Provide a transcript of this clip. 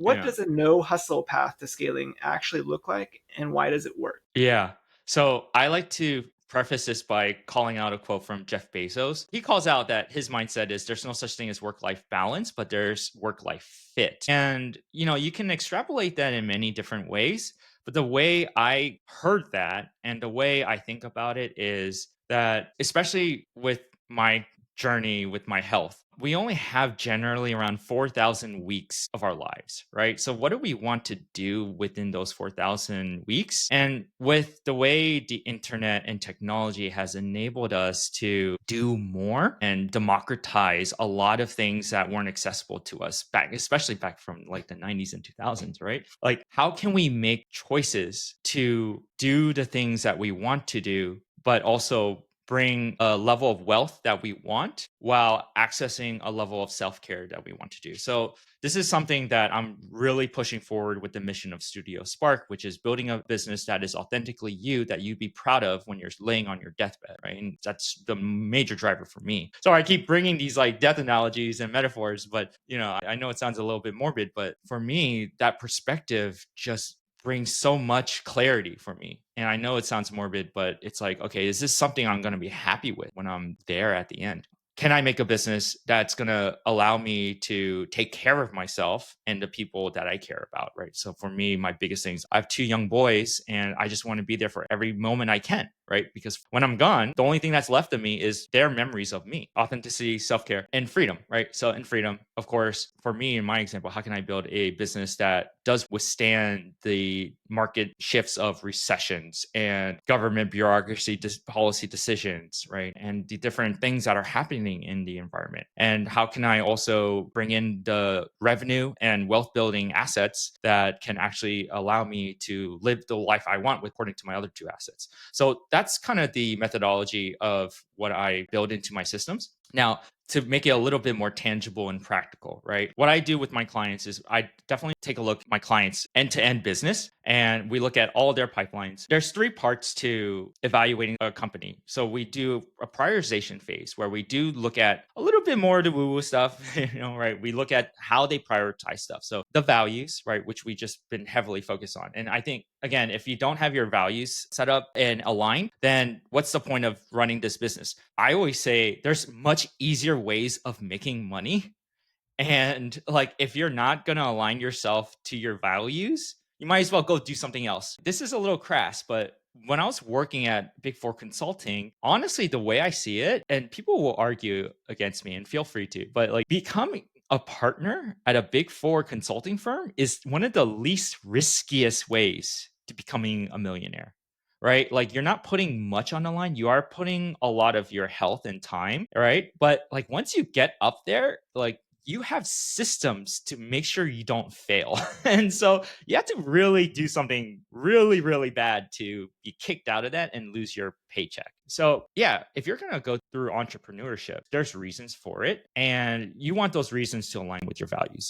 What Yeah. does a no hustle path to scaling actually look like, and why does it work? Yeah. So I like to preface this by calling out a quote from Jeff Bezos. He calls out that his mindset is there's no such thing as work life balance, but there's work life fit. And, you can extrapolate that in many different ways. But the way I heard that and the way I think about it is that, especially with my journey with my health, we only have generally around 4,000 weeks of our lives, right? So, what do we want to do within those 4,000 weeks? And with the way the internet and technology has enabled us to do more and democratize a lot of things that weren't accessible to us back, especially back from like the 90s and 2000s, right? Like, how can we make choices to do the things that we want to do, but also bring a level of wealth that we want while accessing a level of self-care that we want to do. So this is something that I'm really pushing forward with the mission of Studio Spark, which is building a business that is authentically you, that you'd be proud of when you're laying on your deathbed, right? And that's the major driver for me. So I keep bringing these like death analogies and metaphors, but I know it sounds a little bit morbid, but for me, that perspective just brings so much clarity for me. And I know it sounds morbid, but it's like, okay, is this something I'm going to be happy with when I'm there at the end? Can I make a business that's going to allow me to take care of myself and the people that I care about, right? So for me, my biggest things, I have two young boys and I just want to be there for every moment I can, right? Because when I'm gone, the only thing that's left of me is their memories of me, authenticity, self-care, and freedom, right? So in freedom, of course, for me, in my example, how can I build a business that does withstand the market shifts of recessions and government bureaucracy, policy decisions, right? And the different things that are happening in the environment. And how can I also bring in the revenue and wealth building assets that can actually allow me to live the life I want according to my other two assets? So that's kind of the methodology of what I build into my systems. Now, to make it a little bit more tangible and practical, right? What I do with my clients is I definitely take a look at my clients' end-to-end business and we look at all their pipelines. There's three parts to evaluating a company. So we do a prioritization phase where we do look at a little bit more of the woo-woo stuff, right? We look at how they prioritize stuff. So the values, right, which we just been heavily focused on. And I think again, if you don't have your values set up and aligned, then what's the point of running this business? I always say there's much easier ways of making money. And like, if you're not going to align yourself to your values, you might as well go do something else. This is a little crass, but when I was working at Big Four Consulting, honestly, the way I see it, and people will argue against me and feel free to, but like becoming a partner at a Big Four consulting firm is one of the least riskiest ways to becoming a millionaire. Right? Like you're not putting much on the line. You are putting a lot of your health and time, right? But like once you get up there, like you have systems to make sure you don't fail. And so you have to really do something really, really bad to be kicked out of that and lose your paycheck. So, yeah, if you're going to go through entrepreneurship, there's reasons for it. And you want those reasons to align with your values.